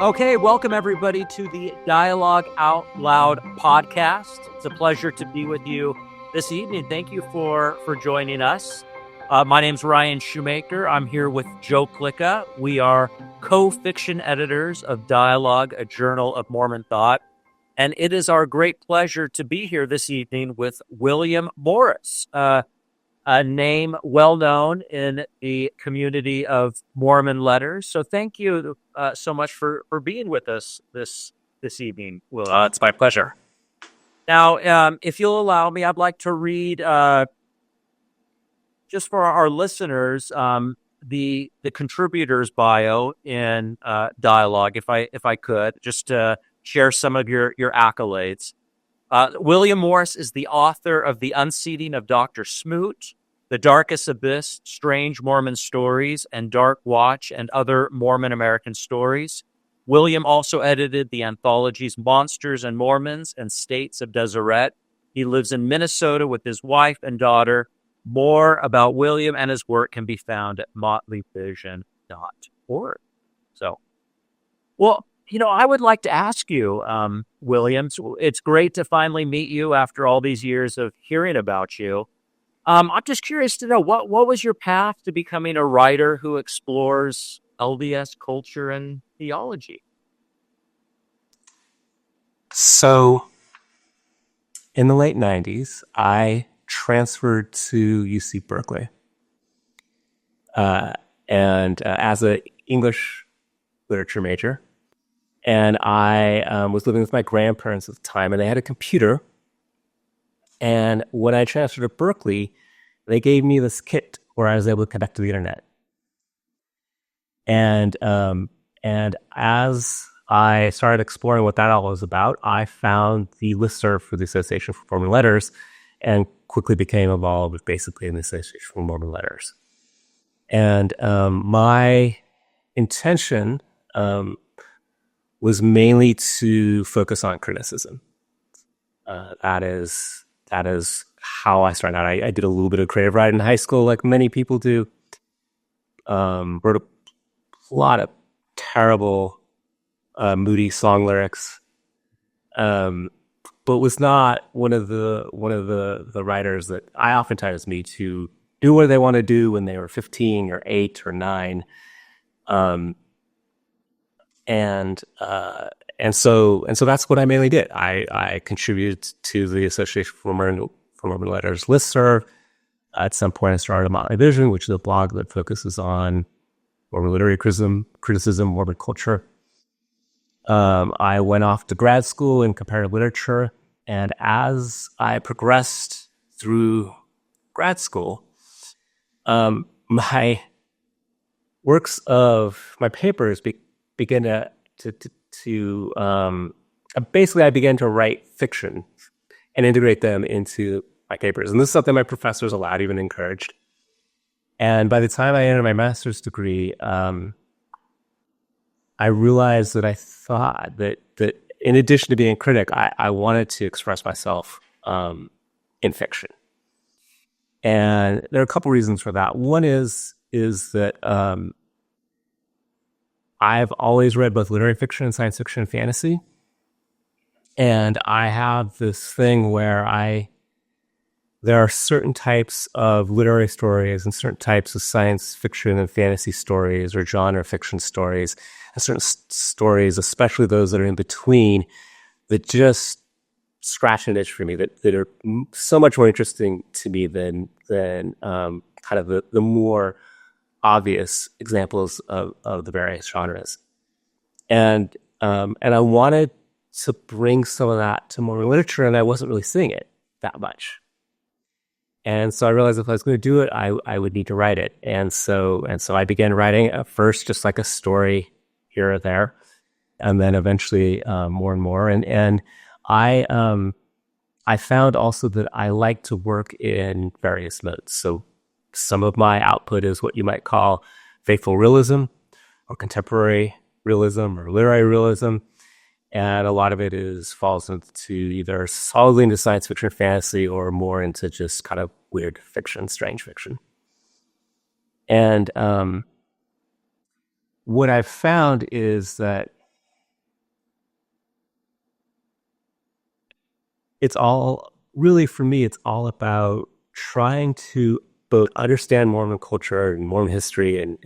Okay, welcome everybody to the Dialogue Out Loud podcast. It's a pleasure to be with you this evening. Thank you for joining us. My name's Ryan Shoemaker. I'm here with Joe Plicka. We are co-fiction editors of Dialogue, a Journal of Mormon Thought. And it is our great pleasure to be here this evening with William Morris, a name well known in the community of Mormon Letters. So thank you so much for being with us this evening, William. It's my pleasure. Now, if you'll allow me, I'd like to read, just for our listeners, the contributor's bio in Dialogue, if I could, just to share some of your accolades. William Morris is the author of The Unseating of Dr. Smoot, The Darkest Abyss, Strange Mormon Stories, and Dark Watch and Other Mormon-American Stories. William also edited the anthologies Monsters and Mormons and States of Deseret. He lives in Minnesota with his wife and daughter. More about William and his work can be found at motleyvision.org. So, well, I would like to ask you, William, it's great to finally meet you after all these years of hearing about you. I'm just curious to know, what was your path to becoming a writer who explores LDS culture and theology? So, in the late 90s, I transferred to UC Berkeley. And as an English literature major. And I was living with my grandparents at the time, and they had a computer. And when I transferred to Berkeley, they gave me this kit where I was able to connect to the internet. And as I started exploring what that all was about, I found the listserv for the Association for Mormon Letters, and quickly became involved with basically in the Association for Mormon Letters. And my intention was mainly to focus on criticism. That is how I started out. I did a little bit of creative writing in high school, like many people do. Wrote a lot of terrible, moody song lyrics, but was not one of the writers that I oftentimes meet who do what they want to do when they were 15 or 8 or 9. And so that's what I mainly did. I contributed to the Association for Mormon Letters listserv. At some point, I started A Motley Vision, which is a blog that focuses on Mormon literary criticism, Mormon culture. I went off to grad school in comparative literature, and as I progressed through grad school, my works of my papers began basically I began to write fiction and integrate them into my papers. And this is something my professors allowed, even encouraged. And by the time I entered my master's degree, I realized that I thought that in addition to being a critic, I wanted to express myself in fiction. And there are a couple reasons for that. One is that I've always read both literary fiction and science fiction and fantasy. And I have this thing where there are certain types of literary stories and certain types of science fiction and fantasy stories or genre fiction stories, and certain stories, especially those that are in between, that just scratch an itch for me, that are so much more interesting to me than kind of the more obvious examples of the various genres. And I wanted to bring some of that to Mormon literature, and I wasn't really seeing it that much. And so I realized if I was going to do it, I would need to write it. And so I began writing at first just like a story here or there, and then eventually more and more. And I found also that I like to work in various modes. So some of my output is what you might call faithful realism or contemporary realism or literary realism. And a lot of it falls into either solidly into science fiction or fantasy, or more into just kind of weird fiction, strange fiction. And what I've found is that it's all really, for me, it's all about trying to both understand Mormon culture and Mormon history and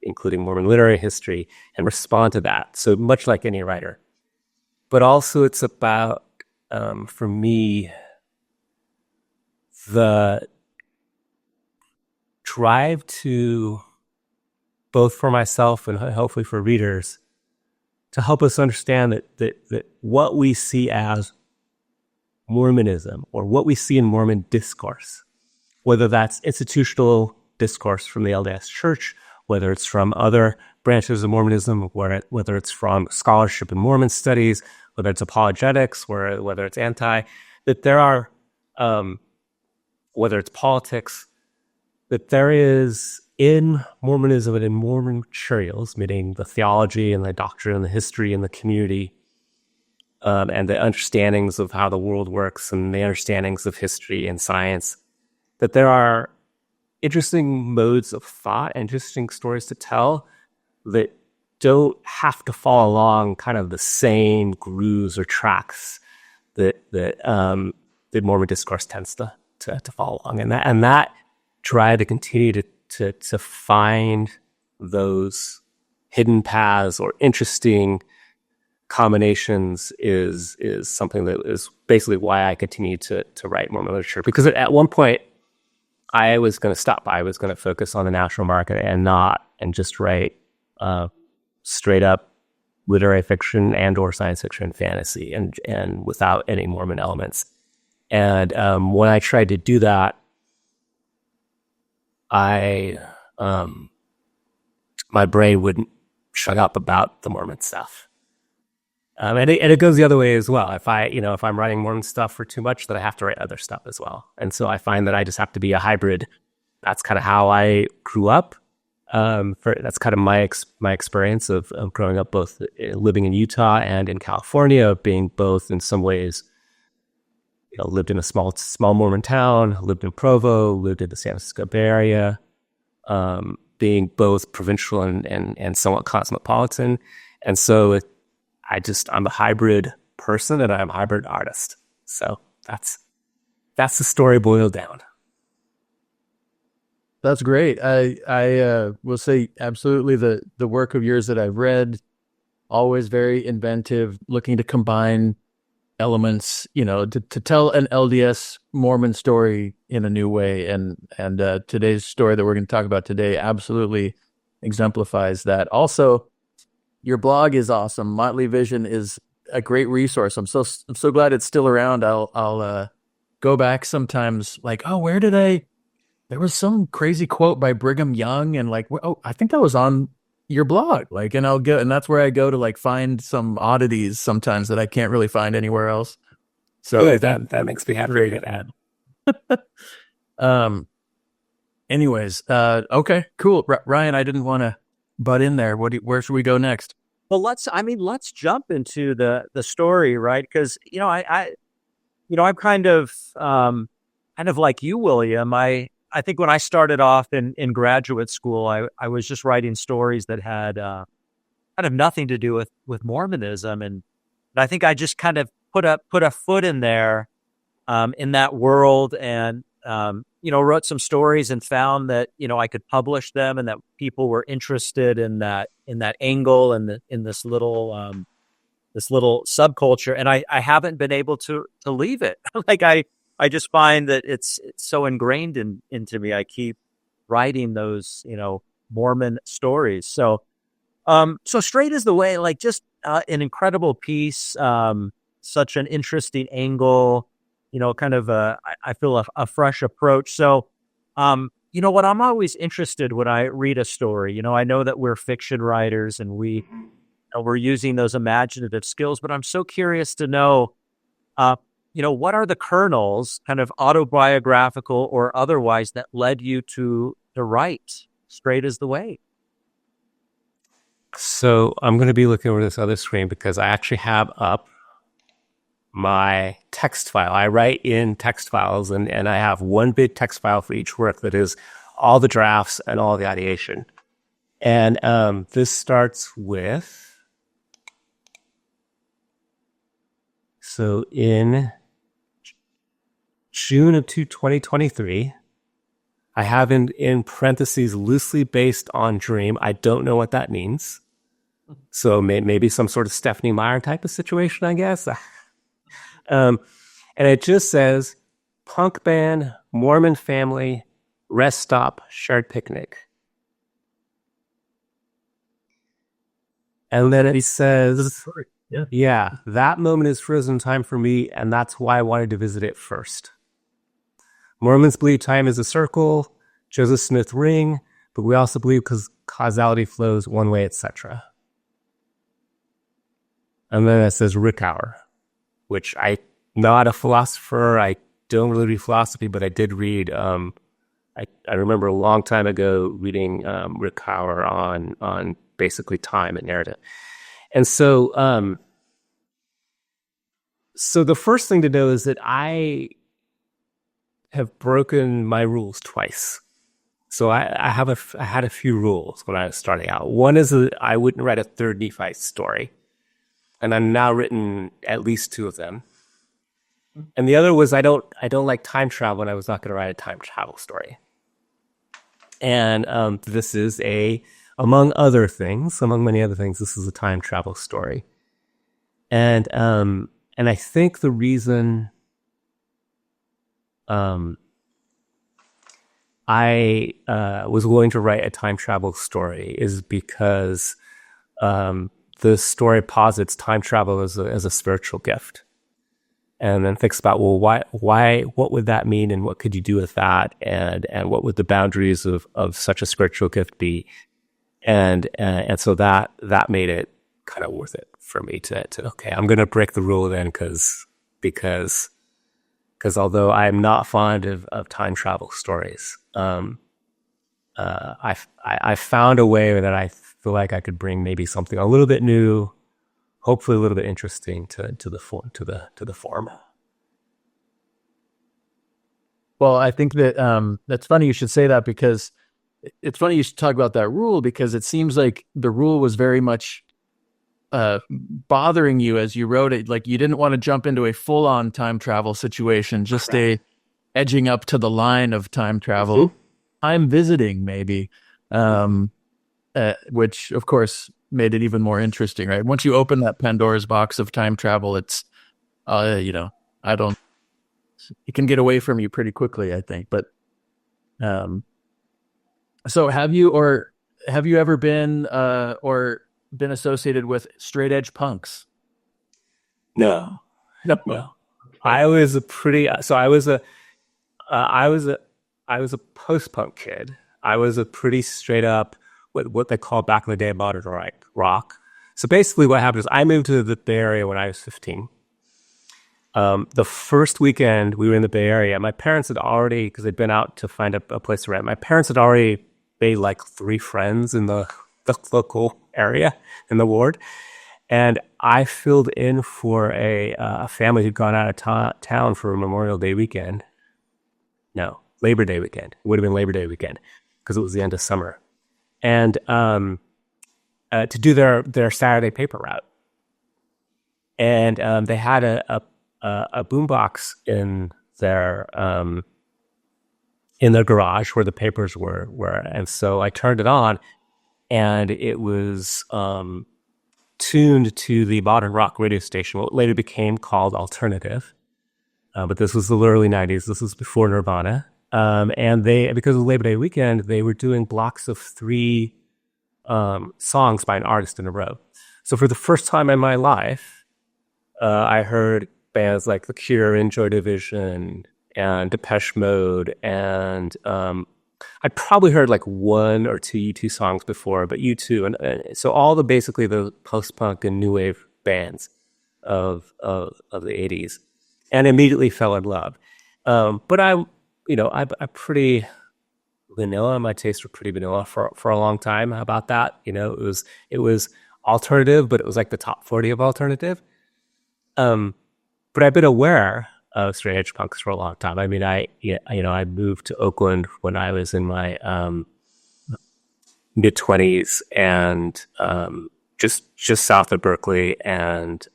including Mormon literary history and respond to that. So much like any writer. But also it's about, for me, the drive to, both for myself and hopefully for readers, to help us understand that what we see as Mormonism or what we see in Mormon discourse, whether that's institutional discourse from the LDS Church, whether it's from other branches of Mormonism, whether it's from scholarship in Mormon studies, whether it's apologetics, whether it's that there are, whether it's politics, that there is in Mormonism and in Mormon materials, meaning the theology and the doctrine and the history and the community, and the understandings of how the world works and the understandings of history and science, that there are interesting modes of thought and interesting stories to tell that don't have to follow along kind of the same grooves or tracks that Mormon discourse tends to follow along. And that drive to continue to find those hidden paths or interesting combinations is something that is basically why I continue to write Mormon literature. Because at one point, I was going to stop. I was going to focus on the national market and just write straight up literary fiction and or science fiction and fantasy and without any Mormon elements. And when I tried to do that, my brain wouldn't shut up about the Mormon stuff. And it goes the other way as well. If I'm writing Mormon stuff for too much, then I have to write other stuff as well. And so I find that I just have to be a hybrid. That's kind of how I grew up. That's kind of my experience of growing up, both living in Utah and in California, being both in some ways, lived in a small Mormon town, lived in Provo, lived in the San Francisco Bay Area, being both provincial and somewhat cosmopolitan. And so I'm a hybrid person and I'm a hybrid artist. So that's the story boiled down. That's great. I will say absolutely the work of yours that I've read, always very inventive, looking to combine elements, to tell an LDS Mormon story in a new way. And today's story that we're going to talk about today absolutely exemplifies that. Also, your blog is awesome. Motley Vision is a great resource. I'm so glad it's still around. I'll go back sometimes, like, there was some crazy quote by Brigham Young, and I think that was on your blog. And that's where I go to find some oddities sometimes that I can't really find anywhere else. So that makes me happy. Very good ad. Anyways, okay, cool. Ryan, I didn't want to butt in there. Where should we go next? Well, let's jump into the story, right? Because I'm kind of like you, William. I think when I started off in graduate school, I was just writing stories that had kind of nothing to do with Mormonism, and I think I just kind of put a foot in there in that world, and wrote some stories and found that I could publish them and that people were interested in that angle and in this little subculture, and I haven't been able to leave it. I just find that it's so ingrained into me. I keep writing those, Mormon stories. So Strait is the Way, just an incredible piece, such an interesting angle, kind of I feel a fresh approach. So, what I'm always interested when I read a story, I know that we're fiction writers and we're using those imaginative skills, but I'm so curious to know, what are the kernels, kind of autobiographical or otherwise, that led you to write Strait is the Way? So I'm going to be looking over this other screen because I actually have up my text file. I write in text files, and I have one big text file for each work that is all the drafts and all the ideation. And this starts with, so in June of 2023. I have in parentheses loosely based on dream. I don't know what that means. So maybe some sort of Stephanie Meyer type of situation, I guess. And it just says punk band, Mormon family, rest stop, shared picnic. And then it says, yeah, that moment is frozen time for me, and that's why I wanted to visit it first. Mormons believe time is a circle, Joseph Smith ring, but we also believe because causality flows one way, etc. And then it says Rick Hour, which I'm not a philosopher. I don't really read philosophy, but I did read. I remember a long time ago reading Rick Hour on basically time and narrative. And so so the first thing to know is that I have broken my rules twice. So I had a few rules when I was starting out. One is that I wouldn't write a third Nephi story, and I've now written at least two of them. And the other was I don't like time travel, and I was not going to write a time travel story. And this is among many other things, this is a time travel story. And I think the reason I was willing to write a time travel story is because the story posits time travel as a spiritual gift, and then thinks about, well, why, what would that mean, and what could you do with that, and what would the boundaries of such a spiritual gift be, and so that made it kind of worth it for me to okay, I'm going to break the rule then, because although I'm not fond of time travel stories, I found a way that I feel like I could bring maybe something a little bit new, hopefully a little bit interesting to the form. Well, I think that that's funny you should say that, because it's funny you should talk about that rule, because it seems like the rule was very much bothering you as you wrote it. Like, you didn't want to jump into a full-on time travel situation, just a edging up to the line of time travel. I'm visiting, maybe, which of course made it even more interesting, right? Once you open that Pandora's box of time travel, it's, you can get away from you pretty quickly, I think. But, so have you ever been, or been associated with straight edge punks? No. I was a post-punk kid. I was a pretty straight up what they call back in the day modern rock. So basically what happened is I moved to the Bay Area when I was 15. The first weekend we were in the Bay Area, my parents had already, because they'd been out to find a place to rent, my parents had already made like 3 friends in the local area, in the ward. And I filled in for a family who'd gone out of town for Memorial Day weekend. No, Labor Day weekend. It would have been Labor Day weekend because it was the end of summer. And to do their Saturday paper route. And they had a boombox in their garage where the papers were. And so I turned it on, and it was tuned to the modern rock radio station, what later became called Alternative. But this was the early 90s. This was before Nirvana. And they, because of Labor Day weekend, they were doing blocks of 3 songs by an artist in a row. So for the first time in my life, I heard bands like The Cure and Joy Division and Depeche Mode, and I'd probably heard like 1 or 2 U2 songs before, but U2, and so all basically the post-punk and new wave bands of the 80s, and immediately fell in love. But I'm pretty vanilla. My tastes were pretty vanilla for a long time. How about that? It was alternative, but it was like the top 40 of alternative. But I've been aware of straight edge punks for a long time. I mean, I moved to Oakland when I was in my mid-20s, and just south of Berkeley, and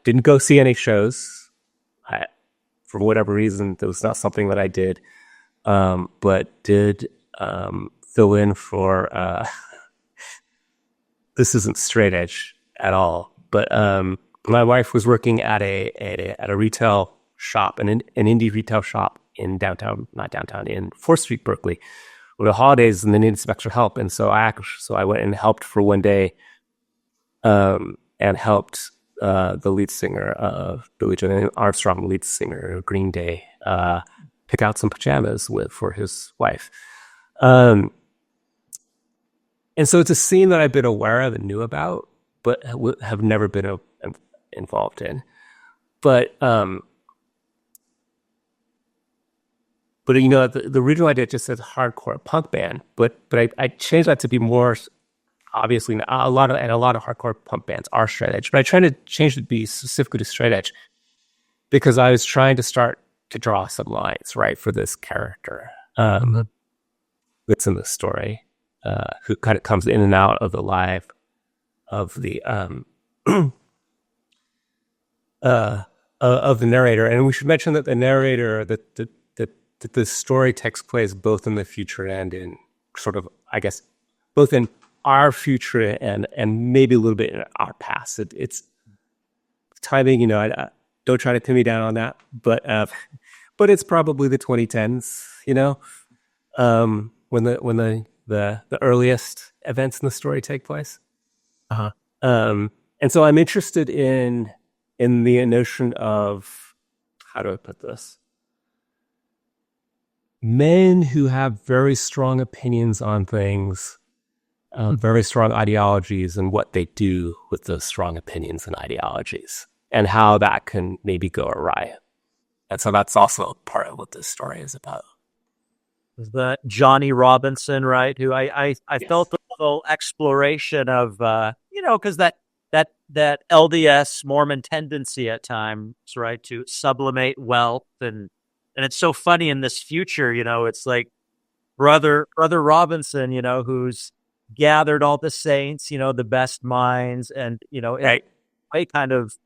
didn't go see any shows for whatever reason, that was not something that I did, but did fill in for, this isn't straight edge at all, but my wife was working at a retail shop, an indie retail shop in downtown, not downtown, in 4th Street, Berkeley, with the holidays, and they needed some extra help. And so I went and helped for one day, and helped the lead singer of Billie Joe Armstrong, lead singer of Green Day, pick out some pajamas for his wife. And so it's a scene that I've been aware of and knew about, but have never been involved in. But you know, the original idea just says hardcore punk band, but I changed that to be more, obviously a lot of hardcore punk bands are straight edge, but I tried to change it to be specifically to straight edge because I was trying to start to draw some lines, right, for this character that's in the story, who kind of comes in and out of the life of the of the narrator. And we should mention that the narrator, that the story takes place both in the future and in sort of, I guess, both in our future and maybe a little bit in our past. It's timing, you know, I don't try to pin me down on that, but it's probably the 2010s, you know, when the earliest events in the story take place. And so I'm interested in the notion of, how do I put this? Men who have very strong opinions on things, very strong ideologies, and what they do with those strong opinions and ideologies, and how that can maybe go awry. And so that's also part of what this story is about. Is that Johnny Robinson, right? Who I Yes. felt a little exploration of, you know, because that LDS Mormon tendency at times, right, to sublimate wealth, and it's so funny in this future, you know, it's like brother Robinson, you know, who's gathered all the saints, you know, the best minds, and you know, Right. it kind of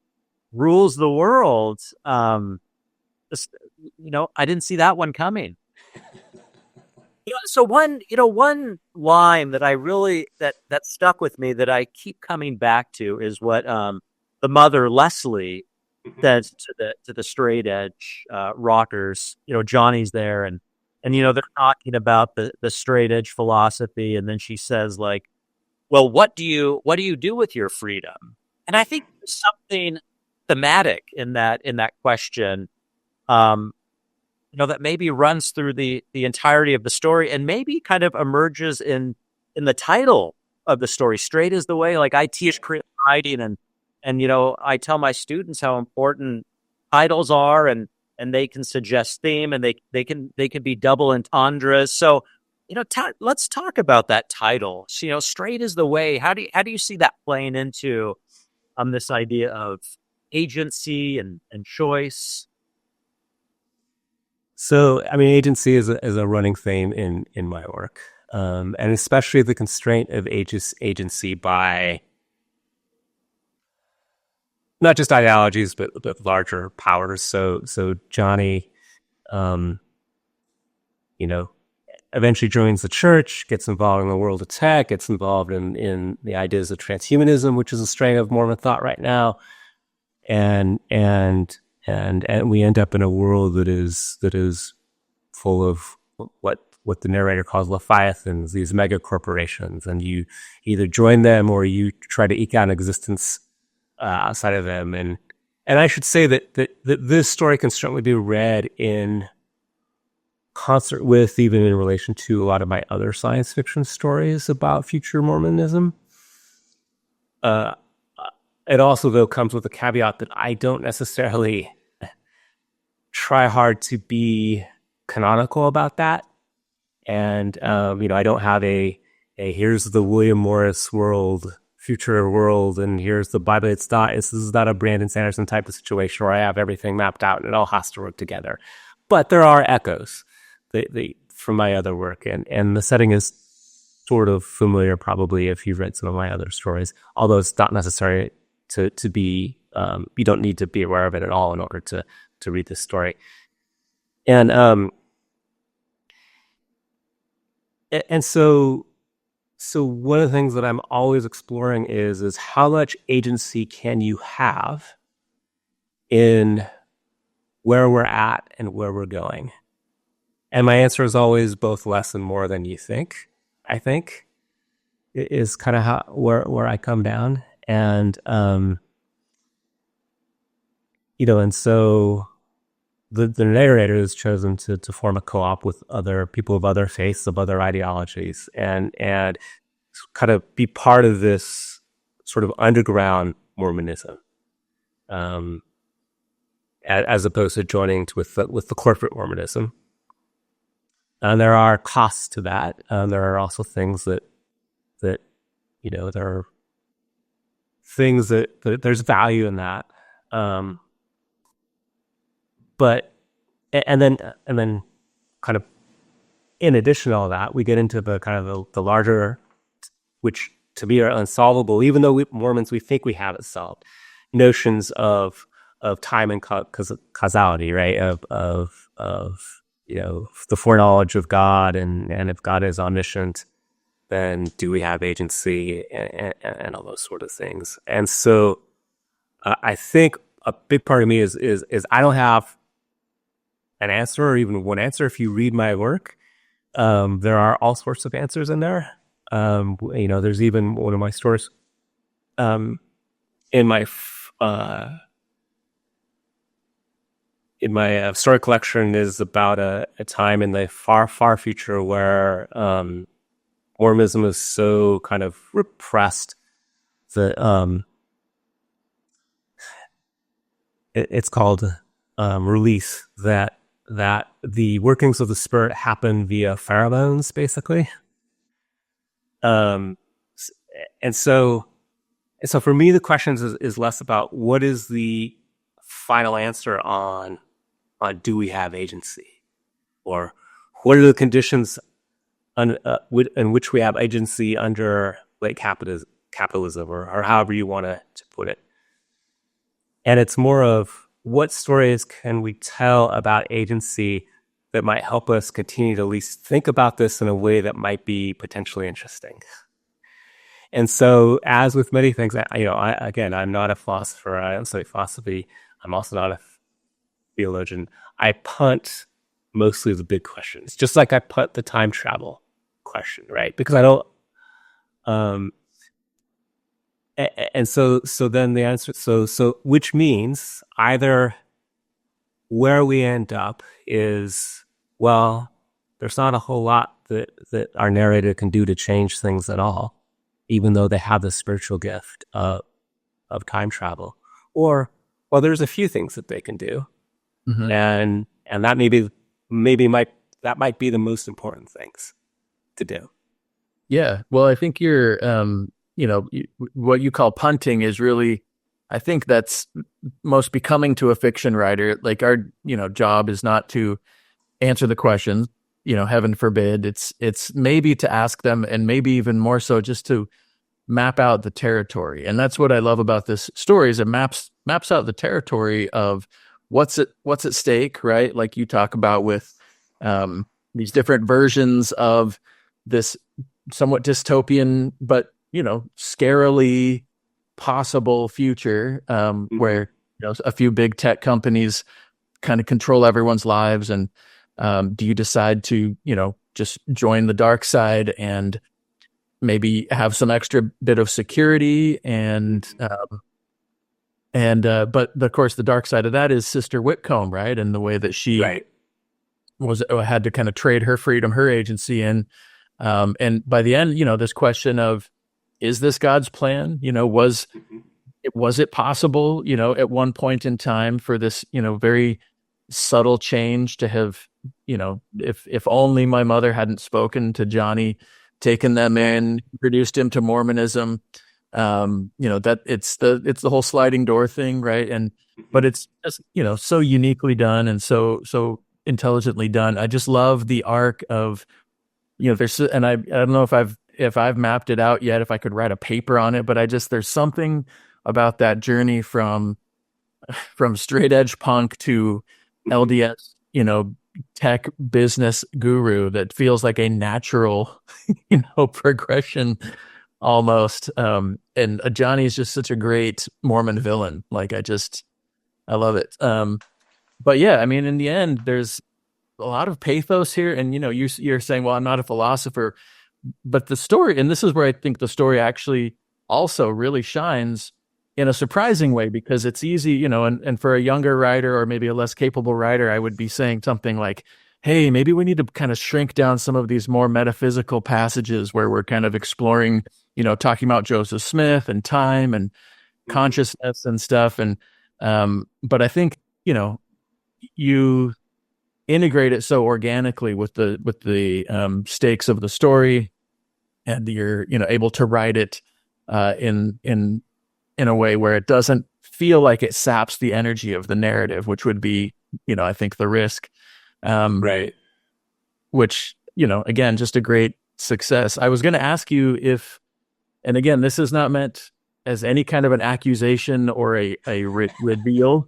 rules the world. You know, I didn't see that one coming. So one line that I really that stuck with me, that I keep coming back to, is what the mother Leslie says to the straight edge rockers. You know, Johnny's there, and you know, they're talking about the straight edge philosophy, and then she says, like, well, what do you do with your freedom? And I think there's something thematic in that question. You know, that maybe runs through the entirety of the story, and maybe kind of emerges in the title of the story. Straight is the way. Like, I teach creative writing, and you know, I tell my students how important titles are, and they can suggest theme, and they can be double entendres. So, you know, let's talk about that title. So, you know, straight is the way. How do you see that playing into this idea of agency and choice? So, I mean, agency is a running theme in my work, and especially the constraint of agency by not just ideologies, but larger powers. So Johnny, you know, eventually joins the church, gets involved in the world of tech, gets involved in the ideas of transhumanism, which is a strain of Mormon thought right now, and we end up in a world that is full of what the narrator calls leviathans, these mega corporations, and you either join them or you try to eke out an existence outside of them. And I should say that this story can certainly be read in concert with, even in relation to, a lot of my other science fiction stories about future Mormonism. It also, though, comes with a caveat that I don't necessarily try hard to be canonical about that. And, you know, I don't have a here's the William Morris world, future world, and here's the Bible. This is not a Brandon Sanderson type of situation where I have everything mapped out and it all has to work together. But there are echoes from my other work, and the setting is sort of familiar, probably, if you've read some of my other stories, although it's not necessary to be, you don't need to be aware of it at all in order to read this story. And and so one of the things that I'm always exploring is how much agency can you have in where we're at and where we're going? And my answer is always both less and more than you think. I think is kind of how where I come down, and and so the narrator has chosen to form a co-op with other people of other faiths, of other ideologies, and kind of be part of this sort of underground Mormonism, as opposed to joining with the corporate Mormonism. And there are costs to that. There are also things that there are things that there's value in that. But and then kind of in addition to all that, we get into the kind of the larger, which to me are unsolvable, even though Mormons, we think we have it solved, notions of time and causality, right? Of the foreknowledge of God, and if God is omniscient, then do we have agency, and all those sort of things. And so I think a big part of me is I don't have an answer, or even one answer. If you read my work, there are all sorts of answers in there. There's even one of my stories in my story collection is about a time in the far, far future where Mormonism is so kind of repressed that it's called release, that the workings of the spirit happen via pheromones, basically. And so for me, the question is less about what is the final answer on do we have agency, or what are the conditions in which we have agency under late capitalism, or however you want to put it. And it's more of what stories can we tell about agency that might help us continue to at least think about this in a way that might be potentially interesting. And so, as with many things, I'm not a philosopher. I don't study philosophy. I'm also not a theologian. I punt mostly the big questions, just like I punt the time travel question, right? Because I don't. And so then the answer, so which means either where we end up is, well, there's not a whole lot that our narrator can do to change things at all, even though they have the spiritual gift of time travel. Or, well, there's a few things that they can do. Mm-hmm. And that that might be the most important things to do. Yeah. Well, I think you're, what you call punting is really, I think that's most becoming to a fiction writer. Like our, job is not to answer the questions, heaven forbid. It's maybe to ask them, and maybe even more so just to map out the territory. And that's what I love about this story, is it maps out the territory of what's at stake, right? Like you talk about with these different versions of this somewhat dystopian, but scarily possible future, where a few big tech companies kind of control everyone's lives, and do you decide to just join the dark side and maybe have some extra bit of security, but of course the dark side of that is Sister Whitcomb, right? And the way that she had to kind of trade her freedom, her agency in. And by the end, this question of, is this God's plan? Was it possible, at one point in time for this, very subtle change to have, if only my mother hadn't spoken to Johnny, taken them in, introduced him to Mormonism, that it's the whole sliding door thing, right? And but it's just so uniquely done and so intelligently done. I just love the arc of there's, and I don't know if I've mapped it out yet, if I could write a paper on it, but there's something about that journey from straight edge punk to LDS, tech business guru that feels like a natural, progression almost. And Johnny's just such a great Mormon villain. Like I love it. But yeah, I mean, in the end, there's a lot of pathos here. And, you're saying, well, I'm not a philosopher, but the story, and this is where I think the story actually also really shines in a surprising way, because it's easy, and for a younger writer or maybe a less capable writer, I would be saying something like, hey, maybe we need to kind of shrink down some of these more metaphysical passages where we're kind of exploring, talking about Joseph Smith and time and consciousness and stuff. And, but I think, you integrate it so organically with the stakes of the story, and you're, able to write it, in a way where it doesn't feel like it saps the energy of the narrative, which would be, I think the risk. Right. Which, again, just a great success. I was going to ask you if, and again, this is not meant as any kind of an accusation or a reveal,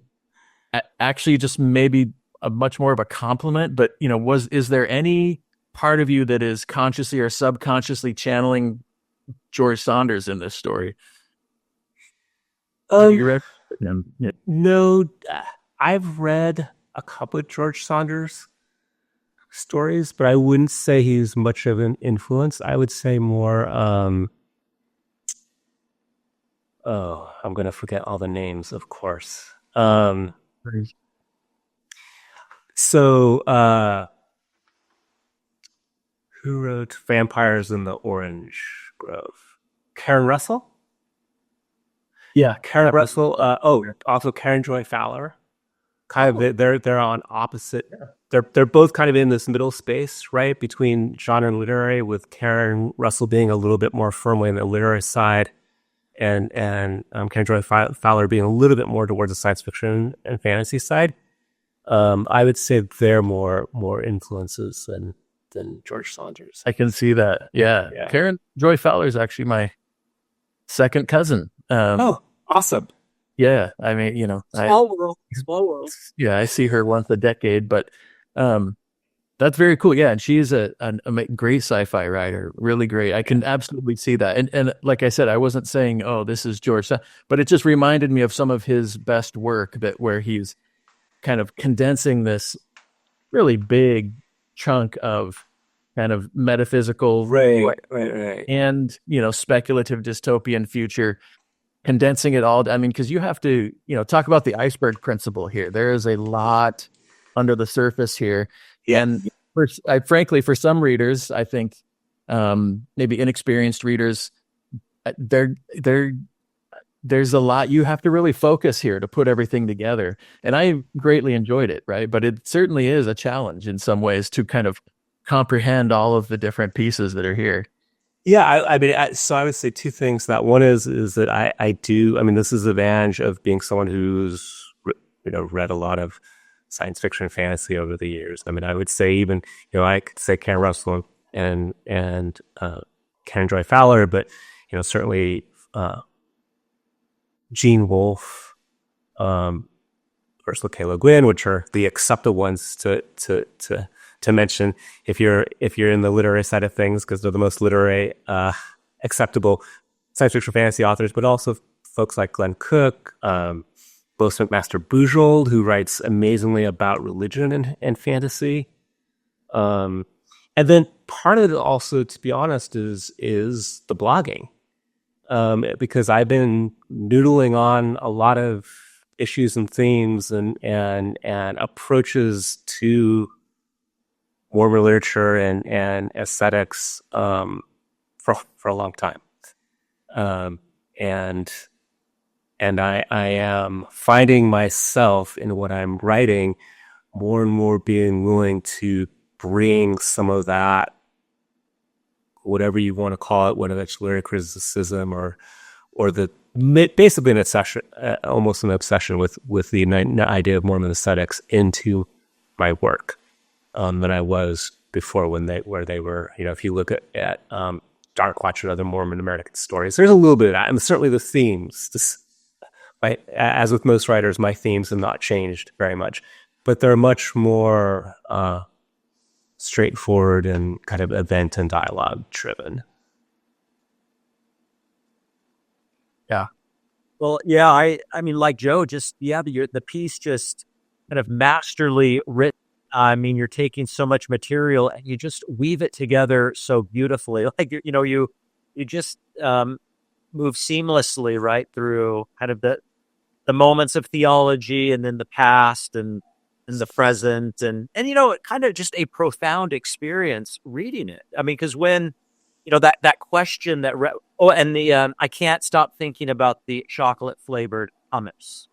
actually just maybe a much more of a compliment, but, is there any part of you that is consciously or subconsciously channeling George Saunders in this story? You read him? Yeah. No, I've read a couple of George Saunders stories, but I wouldn't say he's much of an influence. I would say more, I'm going to forget all the names, of course. So, who wrote Vampires in the Orange Grove? Karen Russell? Yeah, Karen Russell. Also Karen Joy Fowler. Kind of, they're on opposite. They're both kind of in this middle space, right, between genre and literary, with Karen Russell being a little bit more firmly on the literary side, and Karen Joy Fowler being a little bit more towards the science fiction and fantasy side. I would say they're more influences than George Saunders. I can see that. Yeah. Karen Joy Fowler is actually my second cousin. Awesome. Yeah, I mean, small world. Yeah, I see her once a decade, but that's very cool. Yeah, and she's a great sci-fi writer, really great. I can absolutely see that. And like I said, I wasn't saying, oh, this is George, but it just reminded me of some of his best work where he's kind of condensing this really big chunk of kind of metaphysical, right, and speculative dystopian future, condensing it all. I mean, because you have to, talk about the iceberg principle here. There is a lot under the surface here. Yeah. And frankly, for some readers, I think maybe inexperienced readers, there's a lot you have to really focus here to put everything together. And I greatly enjoyed it, right? But it certainly is a challenge in some ways to kind of comprehend all of the different pieces that are here. Yeah, I mean, so I would say two things. That one is that I do. I mean, this is the advantage of being someone who's read a lot of science fiction and fantasy over the years. I mean, I would say even I could say Karen Russell and Karen Joy Fowler, but certainly Gene Wolfe, Ursula K. Le Guin, which are the acceptable ones to mention if you're in the literary side of things, because they're the most literary acceptable science fiction fantasy authors, but also folks like Glenn Cook, Lois McMaster Bujold, who writes amazingly about religion and fantasy. And then part of it also, to be honest, is the blogging. Because I've been noodling on a lot of issues and themes and approaches to Mormon literature and aesthetics for a long time, and I am finding myself in what I'm writing more and more being willing to bring some of that, whatever you want to call it, whether that's literary criticism or basically an obsession, almost an obsession with the idea of Mormon aesthetics into my work. Than I was before where they were, if you look at Dark Watch and other Mormon-American stories, there's a little bit of that. And certainly the themes, as with most writers, my themes have not changed very much. but they're much more straightforward and kind of event and dialogue driven. Yeah. Well, yeah, I mean, like Joe, just the piece just kind of masterly written. I mean, you're taking so much material and you just weave it together so beautifully. Like you just move seamlessly right through kind of the moments of theology and then the past and the present and kind of just a profound experience reading it. I mean, because when that question and the I can't stop thinking about the chocolate flavored hummus.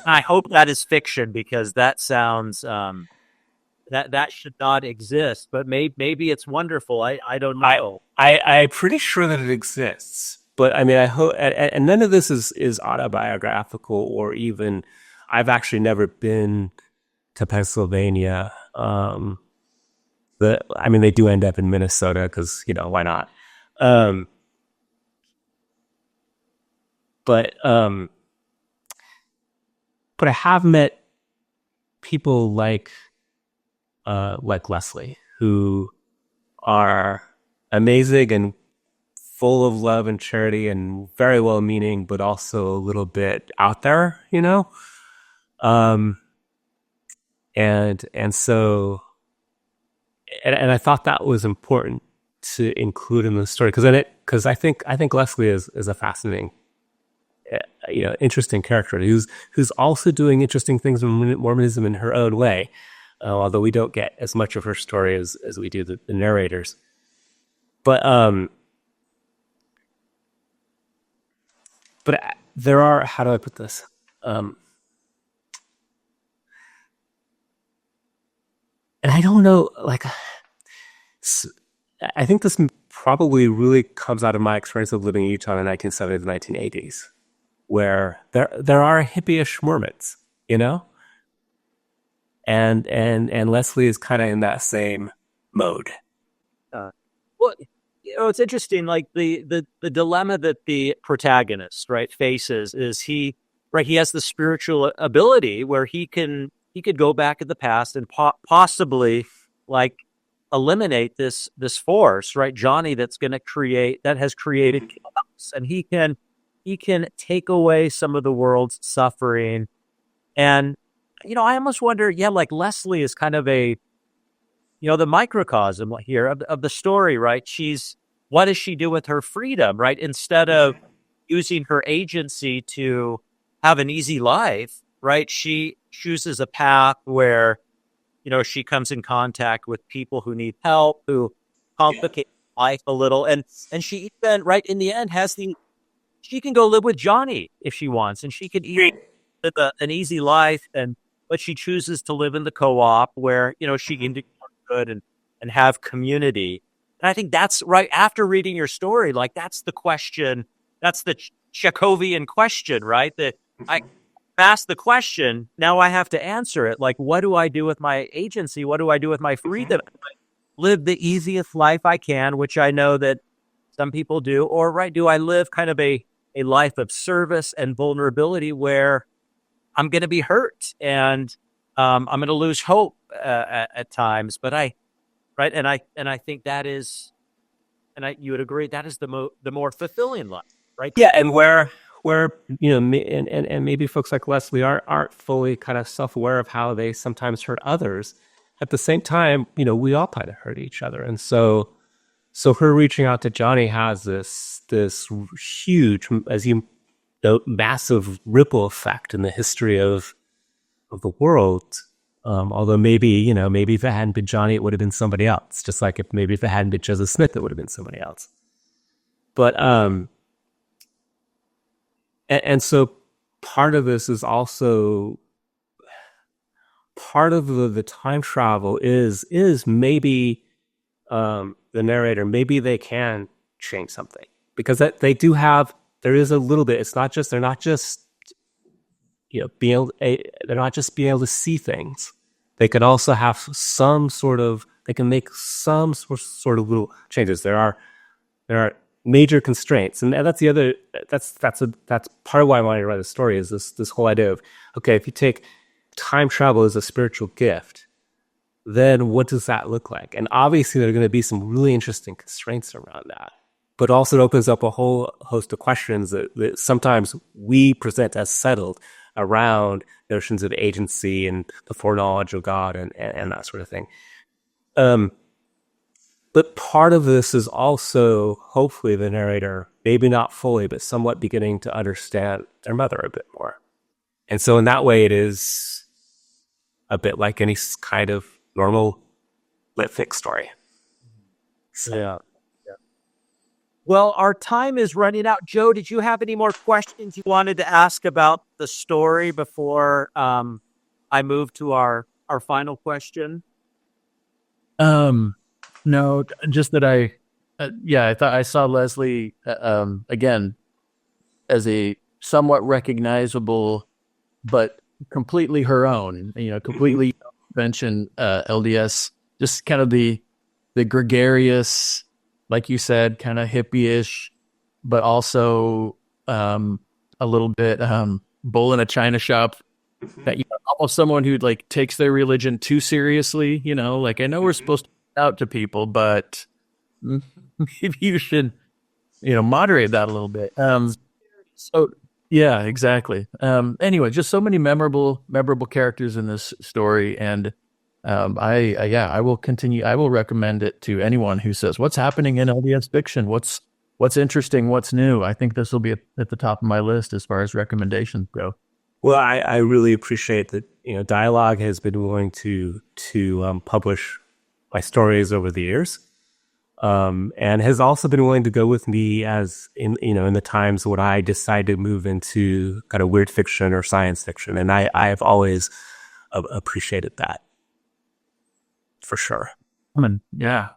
I hope that is fiction because that sounds that should not exist, but maybe it's wonderful. I don't know. I'm pretty sure that it exists, but I mean, I hope, and none of this is autobiographical or even. I've actually never been to Pennsylvania. I mean, they do end up in Minnesota because why not? But I have met people like Leslie who are amazing and full of love and charity and very well-meaning, but also a little bit out there, and so I thought that was important to include in the story because I think Leslie is a fascinating, interesting character who's also doing interesting things in Mormonism in her own way, although we don't get as much of her story as we do the narrators. But there are, how do I put this? And I don't know, I think this probably really comes out of my experience of living in Utah in the 1970s and 1980s, where there are hippie-ish Mormons, and Leslie is kind of in that same mode. Well, it's interesting. Like the dilemma that the protagonist faces is he has the spiritual ability where he could go back in the past and possibly eliminate this force, Johnny, that has created chaos, and he can take away some of the world's suffering. And I almost wonder, like Leslie is kind of a the microcosm here of the story, what does she do with her freedom, instead of using her agency to have an easy life, she chooses a path where she comes in contact with people who need help, who complicate life a little. And she even, in the end, she can go live with Johnny if she wants, and she can live an easy life. But she chooses to live in the co-op where, she can do good and have community. And I think that's after reading your story, that's the question. That's the Chekhovian question, that I asked the question. Now I have to answer it. What do I do with my agency? What do I do with my freedom? Live the easiest life I can, which I know that some people do, or do I live kind of a life of service and vulnerability where I'm going to be hurt and I'm going to lose hope at times, but I think that is, you would agree that is the more fulfilling life, right? Yeah, and where and maybe folks like Leslie aren't fully kind of self-aware of how they sometimes hurt others. At the same time, we all kind of hurt each other, and so her reaching out to Johnny has this huge, as you know, massive ripple effect in the history of the world. Although maybe if it hadn't been Johnny, it would have been somebody else. Just like if it hadn't been Joseph Smith, it would have been somebody else. But and so part of this is also part of the time travel is maybe the narrator, maybe they can change something, because that they do have, there is a little bit, they're not just being able to see things. They can also have they can make some sort of little changes. There are major constraints, and that's part of why I wanted to write the story, is this whole idea of, okay, if you take time travel is a spiritual gift, then what does that look like? And obviously, there are going to be some really interesting constraints around that. But also it opens up a whole host of questions that sometimes we present as settled around notions of agency and the foreknowledge of God and that sort of thing. But part of this is also, hopefully, the narrator, maybe not fully, but somewhat beginning to understand their mother a bit more. And so in that way, it is a bit like any kind of normal lit fic story. So. Yeah. Well, our time is running out. Joe, did you have any more questions you wanted to ask about the story before I move to our final question? No, just that I thought I saw Leslie again as a somewhat recognizable, but completely her own, completely mention LDS, just kind of the gregarious, like you said, kind of hippie-ish, but also a little bit bull in a china shop. That almost someone who like takes their religion too seriously. Like I know we're supposed to put out to people, but maybe you should, moderate that a little bit. So yeah, exactly. Anyway, just so many memorable characters in this story, and I will continue. I will recommend it to anyone who says, "What's happening in LDS fiction? What's interesting? What's new?" I think this will be at the top of my list as far as recommendations go. Well, I really appreciate that. Dialogue has been willing to publish my stories over the years, and has also been willing to go with me as in the times when I decided to move into kind of weird fiction or science fiction, and I have always appreciated that for sure. Yeah.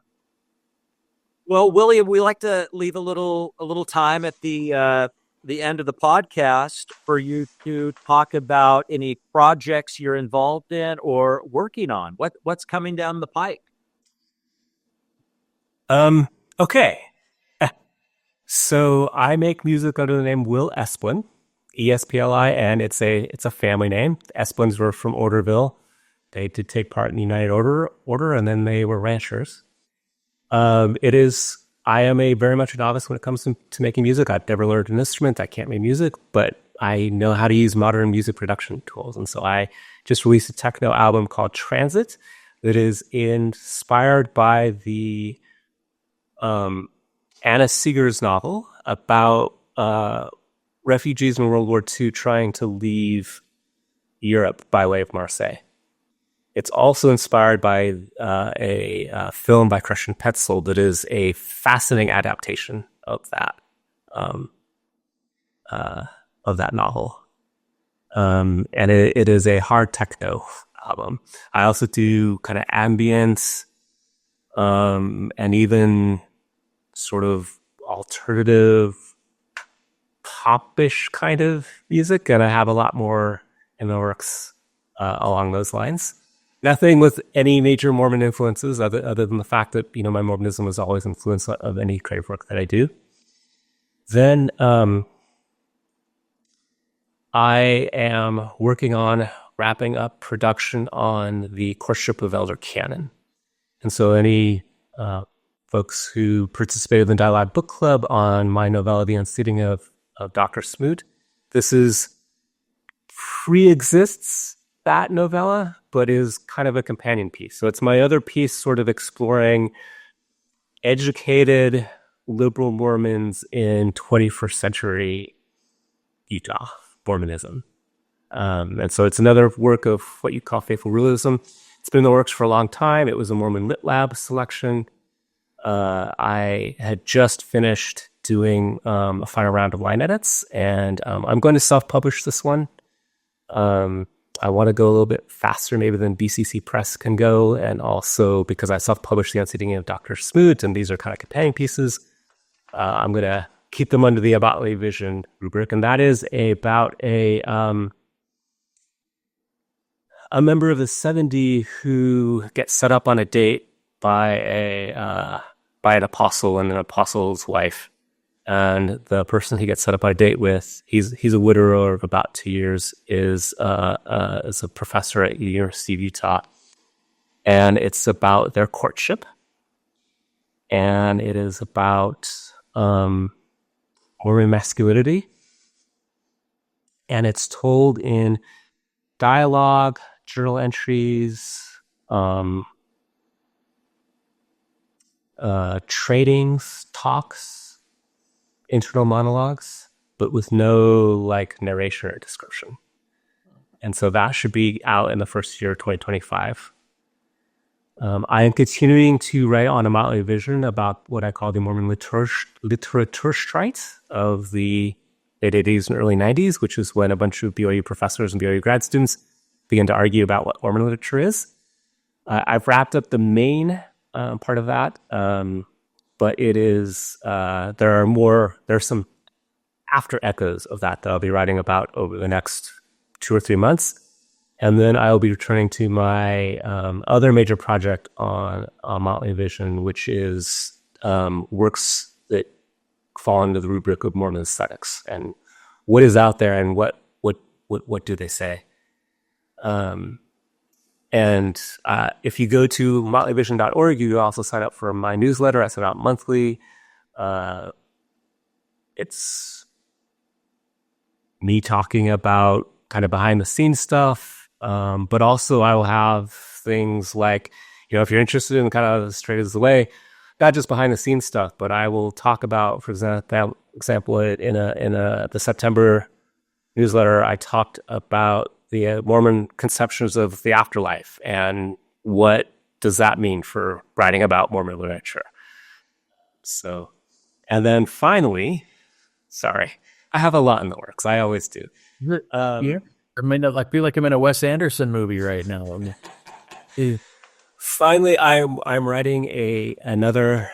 Well, William, we like to leave a little time at the end of the podcast for you to talk about any projects you're involved in or working on. What's coming down the pike? Okay. So I make music under the name Will Esplin, Esplin. It's a family name. The Esplins were from Orderville. They did take part in the United Order, and then they were ranchers. I am very much a novice when it comes to making music. I've never learned an instrument. I can't make music, but I know how to use modern music production tools. And so I just released a techno album called Transit that is inspired by the Anna Seeger's novel about refugees in World War II trying to leave Europe by way of Marseille. It's also inspired by a film by Christian Petzold that is a fascinating adaptation of that novel, and it is a hard techno album. I also do kind of ambient, and even sort of alternative popish kind of music, and I have a lot more in the works along those lines. Nothing with any major Mormon influences other than the fact that, my Mormonism was always influence of any creative work that I do. Then I am working on wrapping up production on the Courtship of Elder Canon. And so any folks who participated in the Dialogue Book Club on my novella, The Unseating of Dr. Smoot, this pre-exists that novella, but is kind of a companion piece. So it's my other piece sort of exploring educated liberal Mormons in 21st century Utah Mormonism. And so it's another work of what you call faithful realism. It's been in the works for a long time. It was a Mormon Lit Lab selection. I had just finished doing a final round of line edits, and I'm going to self-publish this one. I want to go a little bit faster maybe than BCC Press can go, and also because I self-published The Unseating of Dr. Smoot, and these are kind of companion pieces, I'm going to keep them under the A Motley Vision rubric, and that is about a member of the 70 who gets set up on a date by an apostle and an apostle's wife, And the person he gets set up on a date with, he's a widower of about 2 years, is a professor at the University of Utah. And it's about their courtship. And it is about Mormon masculinity. And it's told in dialogue, journal entries, tradings, talks, internal monologues, but with no like narration or description. And so that should be out in the first year of 2025. I am continuing to write on A Motley Vision about what I call the Mormon literature Strait of the late 80s and early 90s, which is when a bunch of BYU professors and BYU grad students began to argue about what Mormon literature is. I've wrapped up the main part of that, but it is there's some after echoes of that I'll be writing about over the next 2 or 3 months. And then I'll be returning to my other major project on A Motley Vision, which is works that fall under the rubric of Mormon aesthetics and what is out there and what do they say. And if you go to motleyvision.org, you also sign up for my newsletter. I send out monthly. It's me talking about kind of behind the scenes stuff. But also I will have things like, if you're interested in kind of Straight as the Way, not just behind the scenes stuff, but I will talk about, for example, in the September newsletter, I talked about the Mormon conceptions of the afterlife and what does that mean for writing about Mormon literature. So, and then finally, sorry, I have a lot in the works. I always do. I may not feel like I'm in a Wes Anderson movie right now. Finally, I'm writing another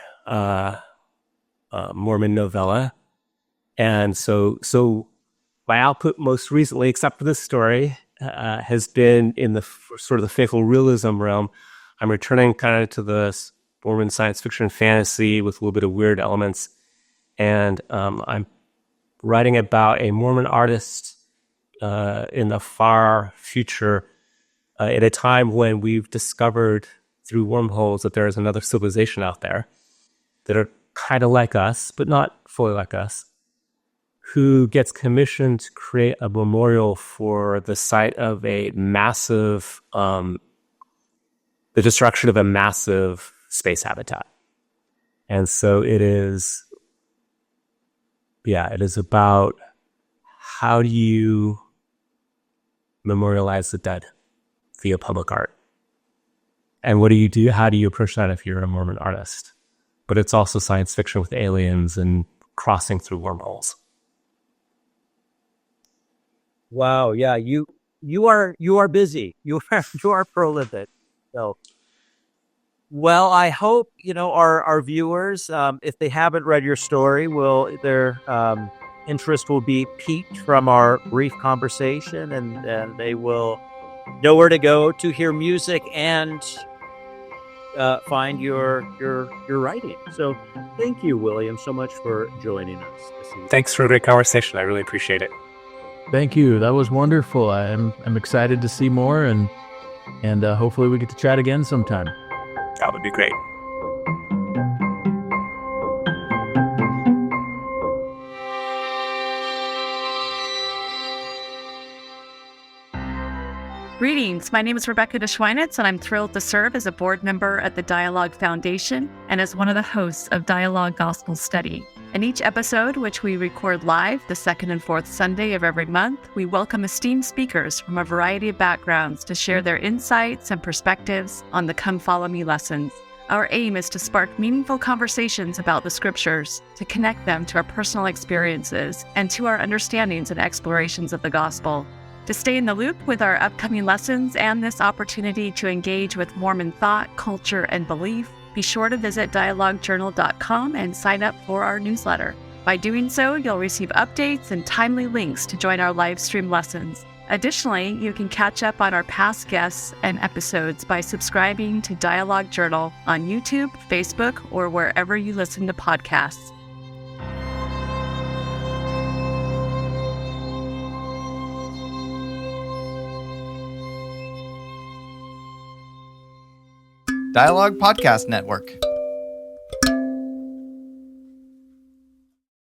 Mormon novella, and so my output most recently, except for this story, has been in the sort of the faithful realism realm. I'm returning kind of to the Mormon science fiction fantasy with a little bit of weird elements, and I'm writing about a Mormon artist in the far future, at a time when we've discovered through wormholes that there is another civilization out there that are kind of like us, but not fully like us, who gets commissioned to create a memorial for the site of a massive, the destruction of a massive space habitat. And so it is about how do you memorialize the dead via public art? And what do you do? How do you approach that if you're a Mormon artist? But it's also science fiction with aliens and crossing through wormholes. Wow, yeah, you are busy. You are prolific. So, well, I hope our viewers, if they haven't read your story, their interest will be piqued from our brief conversation, and they will know where to go to hear music and find your writing. So, thank you, William, so much for joining us this evening. Thanks for a great conversation. I really appreciate it. Thank you. That was wonderful. I'm excited to see more, and hopefully we get to chat again sometime. That would be great. Greetings. My name is Rebecca DeSchweinitz, and I'm thrilled to serve as a board member at the Dialogue Foundation and as one of the hosts of Dialogue Gospel Study. In each episode, which we record live the second and fourth Sunday of every month, we welcome esteemed speakers from a variety of backgrounds to share their insights and perspectives on the Come Follow Me lessons. Our aim is to spark meaningful conversations about the scriptures, to connect them to our personal experiences and to our understandings and explorations of the gospel. To stay in the loop with our upcoming lessons and this opportunity to engage with Mormon thought, culture, and belief, be sure to visit dialoguejournal.com and sign up for our newsletter. By doing so, you'll receive updates and timely links to join our live stream lessons. Additionally, you can catch up on our past guests and episodes by subscribing to Dialogue Journal on YouTube, Facebook, or wherever you listen to podcasts. Dialogue Podcast Network.